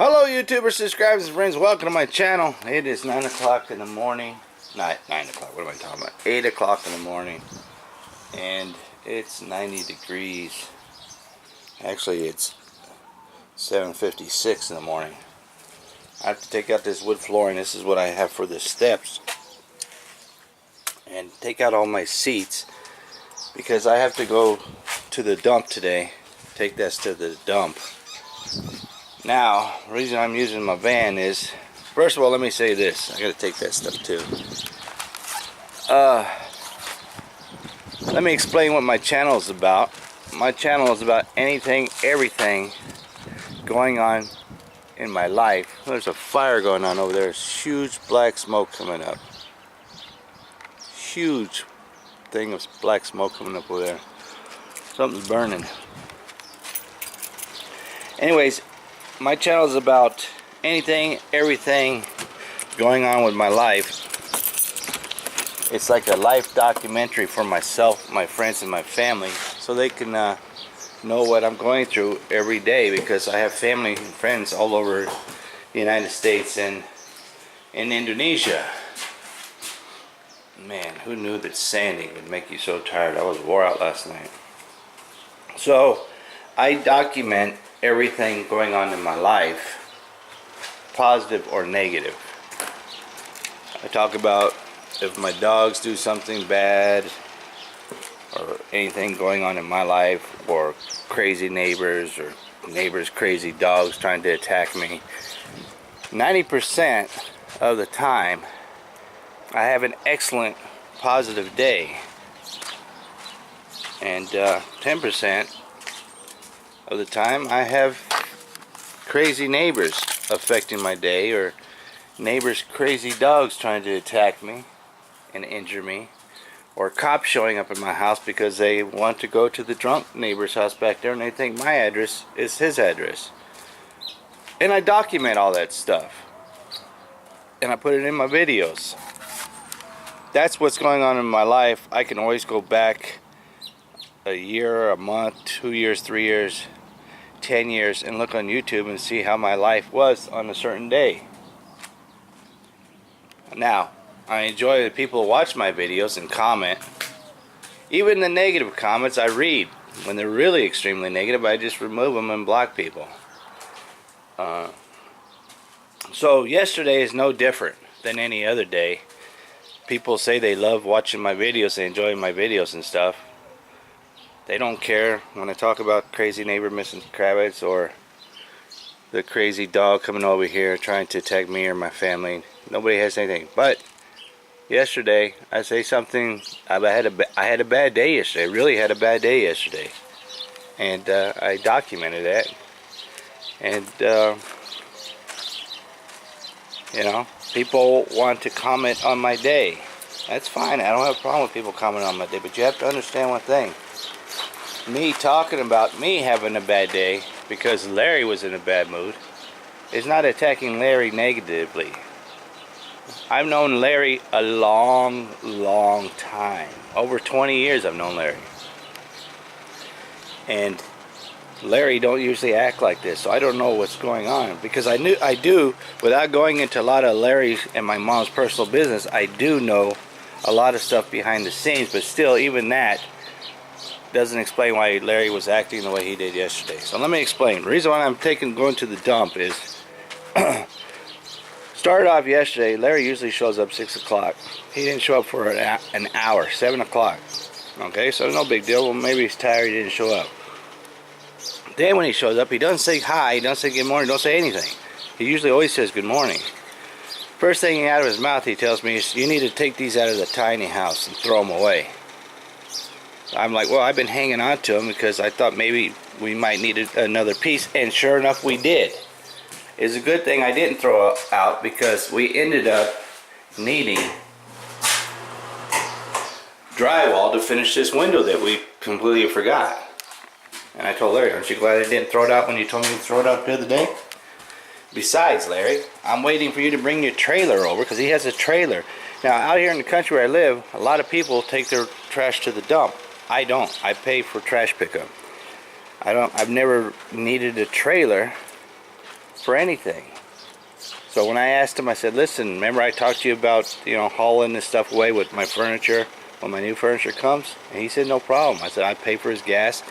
Hello YouTubers, subscribers, and friends. Welcome to my channel. It is 9 o'clock in the morning. Not 9 o'clock, what am I talking about? 8 o'clock in the morning. And it's 90 degrees. Actually, it's 7:56 in the morning. I have to take out this wood flooring. This is what I have for the steps. And take out all my seats. Because I have to go to the dump today. Take this to the dump. Now, the reason I'm using my van is, first of all, let me say this. I gotta take that stuff too. Let me explain what my channel is about. My channel is about anything, everything going on in my life. There's a fire going on over there. There's huge black smoke coming up. Huge thing of black smoke coming up over there. Something's burning. Anyways, my channel is about anything, everything going on with my life. It's like a life documentary for myself, my friends, and my family, so they can know what I'm going through every day, because I have family and friends all over the United States and in Indonesia. Man, who knew that sanding would make you so tired? I was wore out last night. So I document everything going on in my life, positive or negative. I talk about if my dogs do something bad, or anything going on in my life, or crazy neighbors, or neighbors' crazy dogs trying to attack me. 90% of the time, I have an excellent, positive day. And 10% of the time I have crazy neighbors affecting my day, or neighbors' crazy dogs trying to attack me and injure me, or cops showing up at my house because they want to go to the drunk neighbor's house back there and they think my address is his address. And I document all that stuff and I put it in my videos. That's what's going on in my life. I can always go back a year, a month, 2 years, 3 years, 10 years and look on YouTube and see how my life was on a certain day. Now, I enjoy that people watch my videos and comment. Even the negative comments I read. When they're really extremely negative, I just remove them and block people. So yesterday is no different than any other day. People say they love watching my videos, they enjoy my videos and stuff. They don't care when I talk about crazy neighbor missing Kravitz, or the crazy dog coming over here trying to attack me or my family. Nobody has anything. But yesterday, I say something. I had a bad day yesterday. I really had a bad day yesterday, and I documented that. And you know, people want to comment on my day. That's fine. I don't have a problem with people commenting on my day. But you have to understand one thing. Me talking about me having a bad day because Larry was in a bad mood is not attacking Larry negatively. I've known Larry a long, long time. Over 20 years I've known Larry. And Larry don't usually act like this, so I don't know what's going on. Because I do, without going into a lot of Larry's and my mom's personal business, I do know a lot of stuff behind the scenes, but still, even that doesn't explain why Larry was acting the way he did yesterday. So let me explain. The reason why I'm going to the dump is started off yesterday. Larry usually shows up 6 o'clock. He didn't show up for an hour, 7 o'clock. Okay, so no big deal. Well, maybe he's tired, he didn't show up. Then when he shows up, he doesn't say hi, he doesn't say good morning, don't say anything. He usually always says good morning. First thing out of his mouth, he tells me, you need to take these out of the tiny house and throw them away. I'm like, well, I've been hanging on to them because I thought maybe we might need another piece, and sure enough we did. It's a good thing I didn't throw out, because we ended up needing drywall to finish this window that we completely forgot. And I told Larry, aren't you glad I didn't throw it out when you told me to throw it out the other day? Besides, Larry, I'm waiting for you to bring your trailer over, because he has a trailer. Now, out here in the country where I live, a lot of people take their trash to the dump. I don't. I pay for trash pickup. I've never needed a trailer for anything. So when I asked him, I said, listen, remember I talked to you about, hauling this stuff away with my furniture when my new furniture comes? And he said, no problem. I said, I pay for his gas,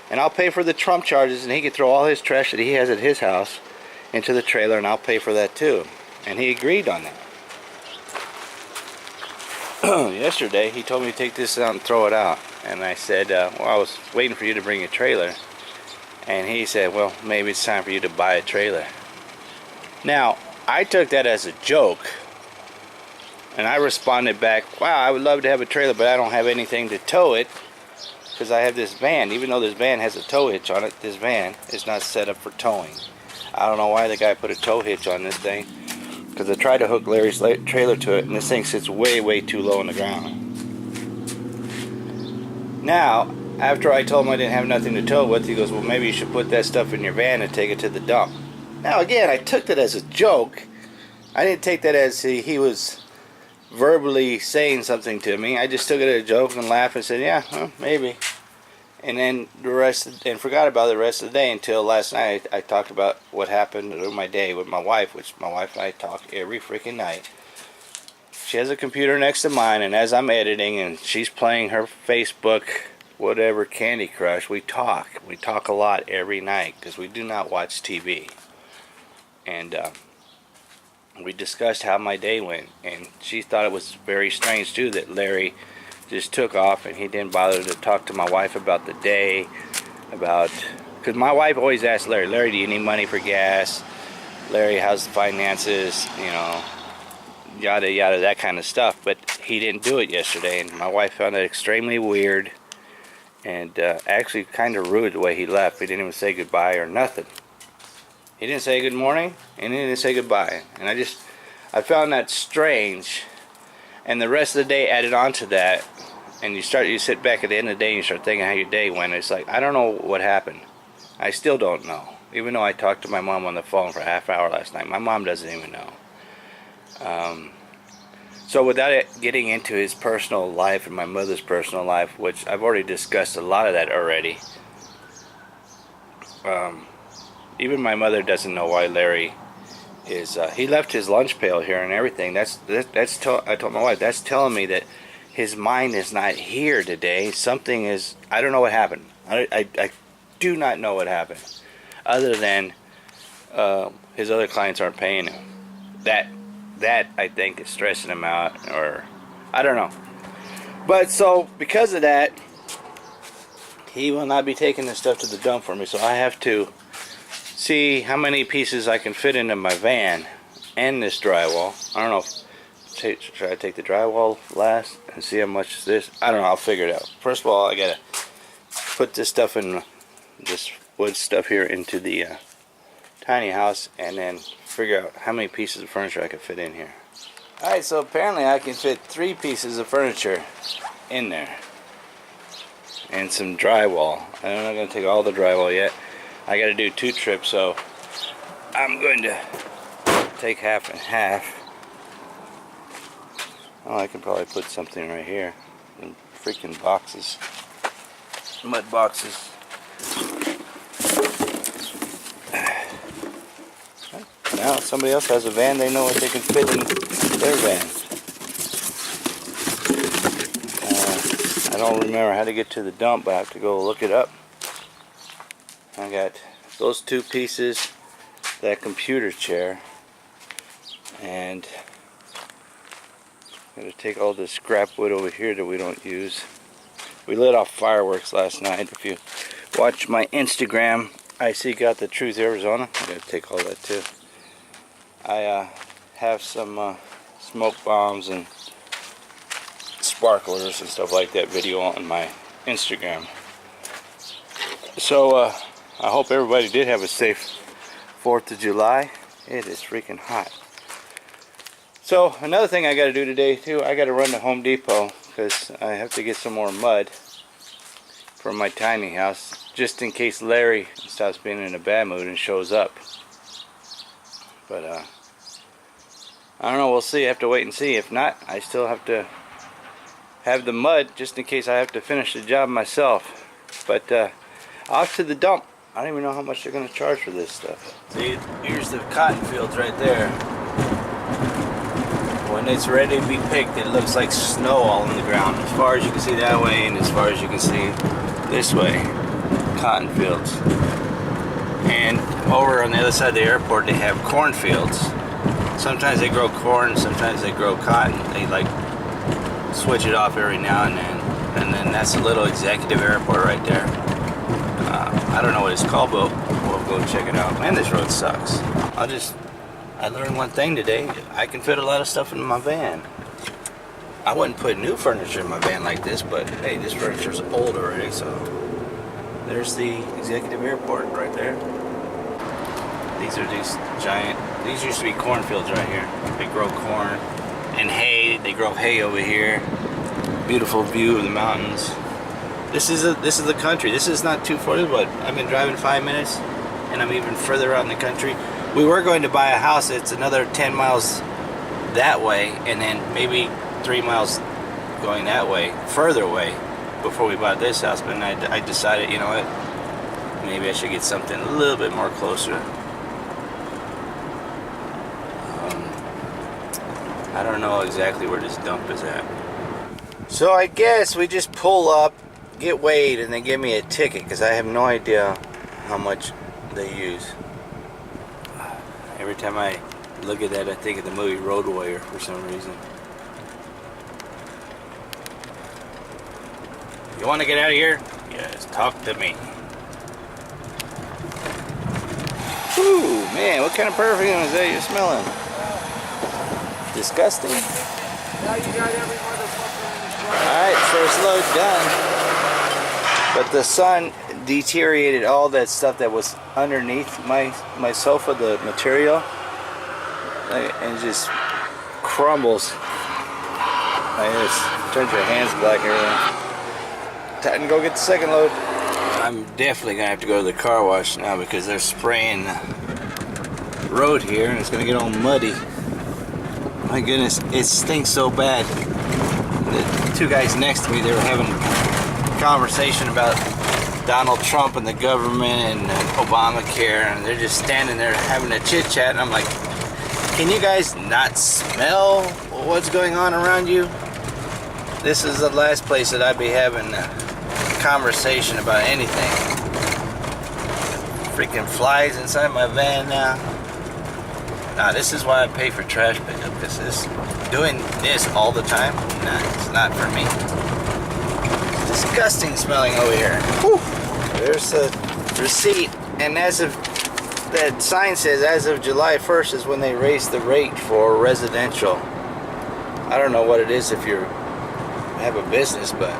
and I'll pay for the Trump charges, and he can throw all his trash that he has at his house into the trailer, and I'll pay for that too. And he agreed on that. Yesterday, he told me to take this out and throw it out. And I said, well, I was waiting for you to bring a trailer. And he said, well, maybe it's time for you to buy a trailer. Now, I took that as a joke, and I responded back, wow, I would love to have a trailer, but I don't have anything to tow it, because I have this van. Even though this van has a tow hitch on it, this van is not set up for towing. I don't know why the guy put a tow hitch on this thing, because I tried to hook Larry's trailer to it, and this thing sits way, way too low on the ground. Now, after I told him I didn't have nothing to tow with, he goes, well, maybe you should put that stuff in your van and take it to the dump. Now again, I took that as a joke. I didn't take that as he was verbally saying something to me. I just took it as a joke and laughed and said, yeah, well, maybe. And then forgot about the rest of the day until last night. I talked about what happened in my day with my wife, which my wife and I talk every freaking night. She has a computer next to mine, and as I'm editing and she's playing her Facebook, whatever, Candy Crush, we talk. We talk a lot every night because we do not watch TV. And we discussed how my day went, and she thought it was very strange too that Larry just took off and he didn't bother to talk to my wife about the day, because my wife always asks Larry, do you need money for gas? Larry, how's the finances? Yada yada, that kind of stuff. But he didn't do it yesterday, and my wife found it extremely weird, and actually kind of rude the way he left. He didn't even say goodbye or nothing. He didn't say good morning, and he didn't say goodbye. And I found that strange. And the rest of the day added on to that. And you sit back at the end of the day and you start thinking how your day went. It's like, I don't know what happened. I still don't know. Even though I talked to my mom on the phone for a half hour last night, my mom doesn't even know. So without getting into his personal life and my mother's personal life, which I've already discussed a lot of that already. Even my mother doesn't know why Larry is. He left his lunch pail here and everything. I told my wife, that's telling me that his mind is not here today. Something is. I don't know what happened. I do not know what happened. Other than his other clients aren't paying him. That I think is stressing him out, or I don't know. But so because of that, he will not be taking this stuff to the dump for me. So I have to see how many pieces I can fit into my van and this drywall. I don't know. Should I take the drywall last and see how much is this? I don't know. I'll figure it out. First of all, I gotta put this stuff in, this wood stuff here, into the tiny house, and then figure out how many pieces of furniture I can fit in here. Alright, so apparently I can fit 3 pieces of furniture in there. And some drywall. I'm not going to take all the drywall yet. I got to do 2 trips, so I'm going to take half and half. Oh, I can probably put something right here. In freaking boxes. Mud boxes. Now somebody else has a van, they know what they can fit in their van. I don't remember how to get to the dump, but I have to go look it up. I got those 2 pieces, that computer chair, and I'm going to take all the scrap wood over here that we don't use. We lit off fireworks last night. If you watch my Instagram, I see got the Truth Arizona. I'm going to take all that too. I have some smoke bombs and sparklers and stuff like that video on my Instagram. So I hope everybody did have a safe 4th of July. It is freaking hot. So another thing I got to do today too, I got to run to Home Depot because I have to get some more mud for my tiny house, just in case Larry stops being in a bad mood and shows up. But I don't know, we'll see. I have to wait and see. If not, I still have to have the mud just in case I have to finish the job myself. But off to the dump. I don't even know how much they're going to charge for this stuff. See, here's the cotton fields right there. When it's ready to be picked, it looks like snow all on the ground. As far as you can see that way, and as far as you can see this way, cotton fields. And over on the other side of the airport, they have cornfields. Sometimes they grow corn, sometimes they grow cotton. They like switch it off every now and then. And then that's a little executive airport right there. I don't know what it's called, but we'll go check it out. Man, this road sucks. I learned one thing today. I can fit a lot of stuff in my van. I wouldn't put new furniture in my van like this, but hey, this furniture's old already, so. There's the executive airport right there. These are these used to be cornfields right here. They grow corn and hay. They grow hay over here. Beautiful view of the mountains. This is the country. This is not too far, but I've been driving 5 minutes, and I'm even further out in the country. We were going to buy a house. It's another 10 miles that way, and then maybe 3 miles going that way, further away, before we bought this house. But I decided, you know what? Maybe I should get something a little bit more closer. I don't know exactly where this dump is at. So I guess we just pull up, get weighed, and they give me a ticket because I have no idea how much they use. Every time I look at that, I think of the movie Road Warrior for some reason. You want to get out of here? Yes, talk to me. Ooh, man, what kind of perfume is that you're smelling? Disgusting. Now you got every motherfucker in the drive. Alright, first load done. But the sun deteriorated all that stuff that was underneath my sofa, the material, and it just crumbles. I just turns your hands black and everything. Time to go get the second load. I'm definitely gonna have to go to the car wash now because they're spraying the road here and it's gonna get all muddy. My goodness, it stinks so bad. The two guys next to me, they were having a conversation about Donald Trump and the government and Obamacare, and they're just standing there having a chit chat, and I'm like, can you guys not smell what's going on around you? This is the last place that I'd be having a conversation about anything. Freaking flies inside my van now. Nah, this is why I pay for trash pickup, because doing this all the time, nah, it's not for me. It's disgusting smelling over here. Whew. There's the receipt, and as of that sign says, as of July 1st is when they raised the rate for residential. I don't know what it is if you have a business, but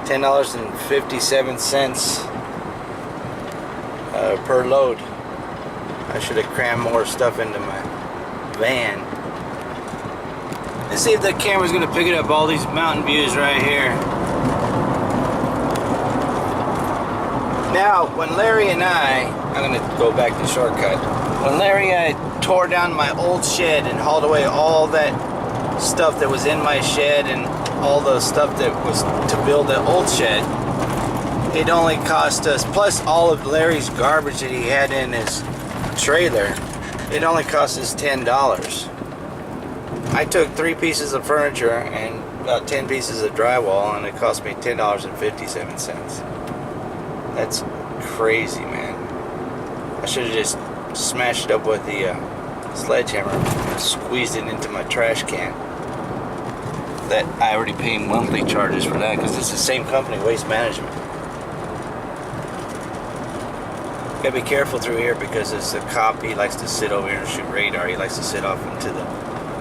$10.57 per load. I should have crammed more stuff into my van. Let's see if that camera's gonna pick it up, all these mountain views right here. Now, when Larry and I'm gonna go back the shortcut. When Larry and I tore down my old shed and hauled away all that stuff that was in my shed and all the stuff that was to build the old shed, it only cost us, plus all of Larry's garbage that he had in his trailer, it only cost us $10. I took 3 pieces of furniture and about 10 pieces of drywall, and it cost me $10.57. That's crazy, man. I should have just smashed it up with the sledgehammer and squeezed it into my trash can. That I already pay monthly charges for that because it's the same company, Waste Management. Gotta be careful through here because it's a cop. He likes to sit over here and shoot radar. He likes to sit off into the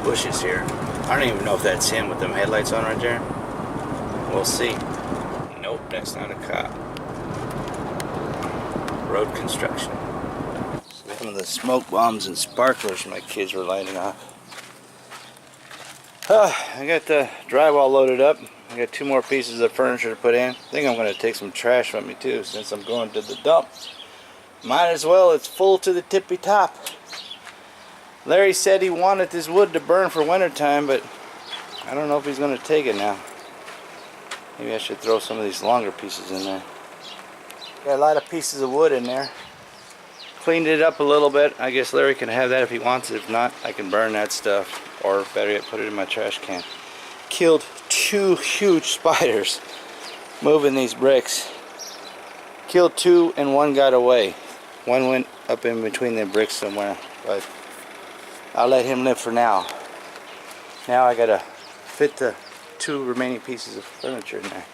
bushes here. I don't even know if that's him with them headlights on right there. We'll see. Nope, that's not a cop. Road construction. Some of the smoke bombs and sparklers my kids were lighting off. I got the drywall loaded up. I got 2 more pieces of furniture to put in. I think I'm going to take some trash with me too since I'm going to the dump. Might as well, it's full to the tippy top. Larry said he wanted this wood to burn for winter time, but I don't know if he's going to take it now. Maybe I should throw some of these longer pieces in there. Got a lot of pieces of wood in there. Cleaned it up a little bit. I guess Larry can have that if he wants it. If not, I can burn that stuff. Or better yet, put it in my trash can. Killed 2 huge spiders moving these bricks. Killed 2 and 1 got away. 1 went up in between the bricks somewhere. But I'll let him live for now. Now I gotta fit the 2 remaining pieces of furniture in there.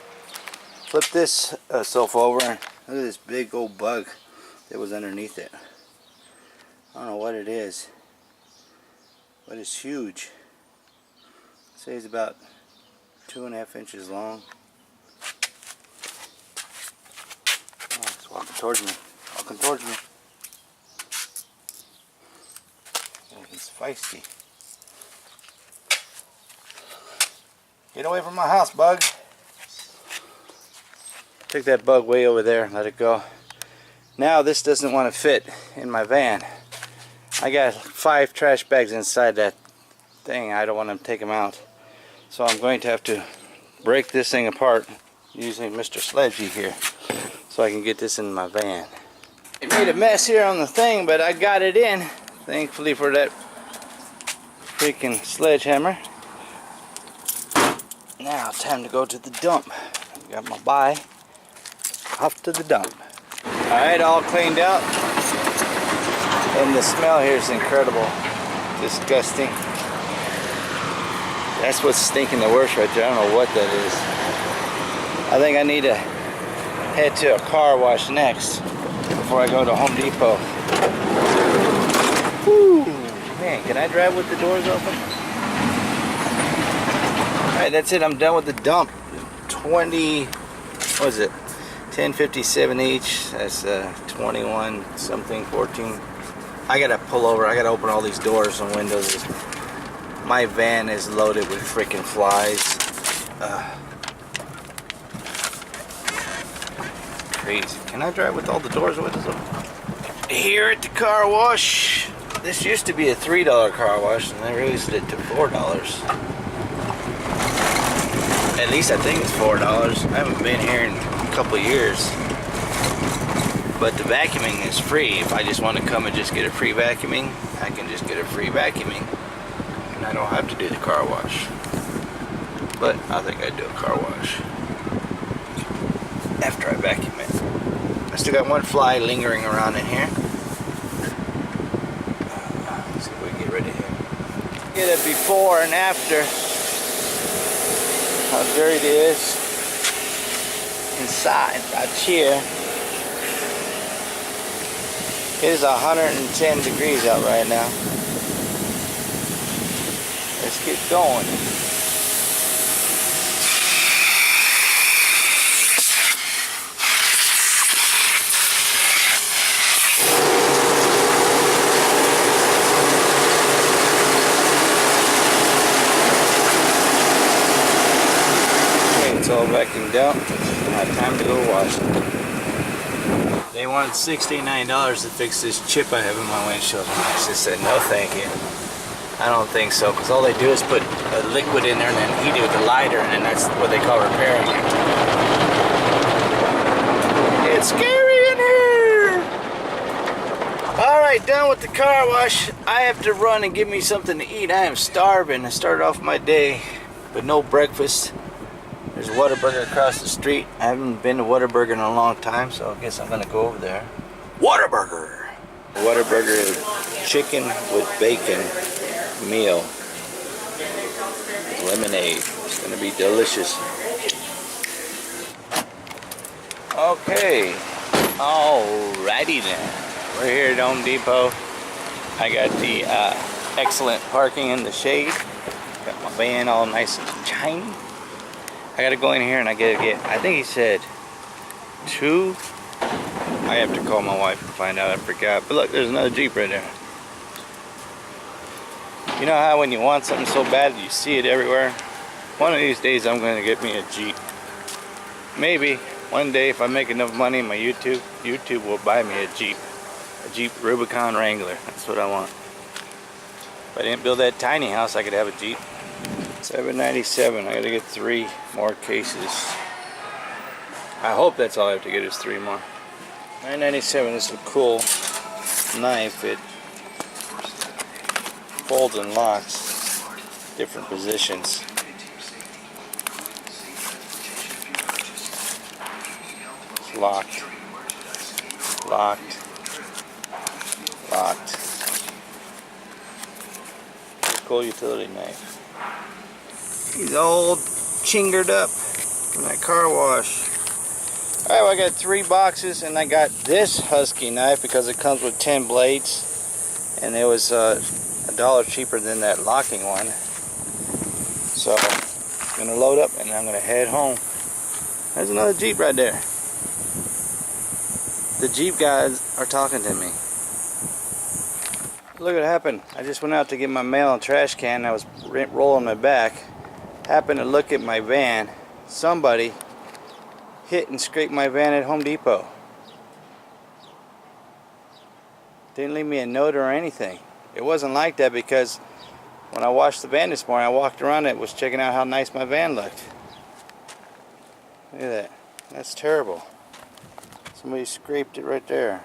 Flip this sofa over and look at this big old bug that was underneath it. I don't know what it is, but it's huge. I'd say it's about 2.5 inches long. Oh, it's walking towards me. Walking towards me. Oh, he's feisty. Get away from my house, bug. Take that bug way over there, let it go. Now this doesn't want to fit in my van. I got 5 trash bags inside that thing. I don't want to take them out. So I'm going to have to break this thing apart using Mr. Sledgy here so I can get this in my van. It made a mess here on the thing, but I got it in. Thankfully for that freaking sledgehammer. Now time to go to the dump. Got my buy. Off to the dump. Alright, all cleaned out. And the smell here is incredible. Disgusting. That's what's stinking the worst right there. I don't know what that is. I think I need to head to a car wash next before I go to Home Depot. Whew. Man, can I drive with the doors open? Alright, that's it. I'm done with the dump. 20, what is it? 10.57 each. That's 21 something, 14. I gotta pull over. I gotta open all these doors and windows. My van is loaded with freaking flies. Crazy. Can I drive with all the doors and windows open? Here at the car wash. This used to be a $3 car wash, and they raised it to $4. At least I think it's $4. I haven't been here in a couple of years. But the vacuuming is free. If I just want to come and just get a free vacuuming, I can just get a free vacuuming. And I don't have to do the car wash. But I think I'd do a car wash after I vacuum it. I still got 1 fly lingering around in here. Let's see if we can get rid of him. Get a before and after. How dirty it is inside out here. It is 110 degrees out right now. Let's get going. Okay, it's all vacuumed out. Now time to go wash it. They wanted $69 to fix this chip I have in my windshield, and I just said no thank you. I don't think so, because all they do is put a liquid in there and then heat it with a lighter, and then that's what they call repairing it. It's scary in here! Alright, done with the car wash. I have to run and give me something to eat. I am starving. I started off my day with no breakfast. There's a Whataburger across the street. I haven't been to Whataburger in a long time, so I guess I'm gonna go over there. Whataburger! Whataburger is chicken with bacon meal. Lemonade. It's gonna be delicious. Okay. Alrighty then. We're here at Home Depot. I got the excellent parking in the shade. Got my van all nice and shiny. I gotta go in here and I gotta get, I think he said 2. I have to call my wife and find out. I forgot. But look, there's another Jeep right there. You know how when you want something so bad you see it everywhere? One of these days I'm gonna get me a Jeep. Maybe one day if I make enough money in my YouTube will buy me a Jeep Rubicon Wrangler. That's what I want. If I didn't build that tiny house, I could have a Jeep. $7.97. I gotta get 3 more cases. I hope that's all I have to get is 3 more. 997 is a cool knife. It folds and locks different positions. It's locked, locked, locked. It's a cool utility knife. He's all chingered up from that car wash. Alright, well, I got 3 boxes, and I got this Husky knife because it comes with 10 blades, and it was $1 cheaper than that locking one. So I'm gonna load up and I'm gonna head home. There's another Jeep right there. The Jeep guys are talking to me. Look what happened. I just went out to get my mail in a trash can. I was rolling my back. Happened to look at my van. Somebody hit and scraped my van at Home Depot. Didn't leave me a note or anything. It wasn't like that because when I washed the van this morning, I walked around it, was checking out how nice my van looked. Look at that. That's terrible. Somebody scraped it right there.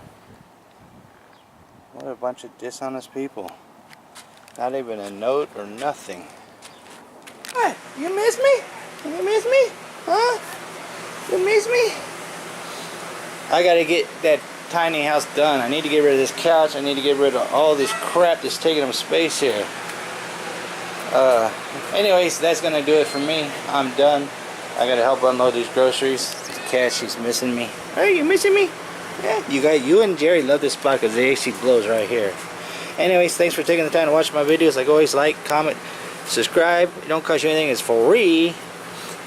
What a bunch of dishonest people. Not even a note or nothing. What? You miss me? You miss me? Huh? You miss me? I gotta get that tiny house done. I need to get rid of this couch. I need to get rid of all this crap that's taking up space here. Anyways, that's gonna do it for me. I'm done. I gotta help unload these groceries. The cat, she's missing me. Hey, you missing me? Yeah, you and Jerry love this spot because the AC blows right here. Anyways, thanks for taking the time to watch my videos. Like always, like, comment, subscribe. It don't cost you anything. It's free.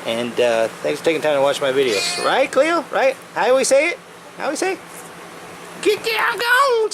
And thanks for taking time to watch my videos. Right, Cleo? Right? How do we say it? How do we say it? Get down, go!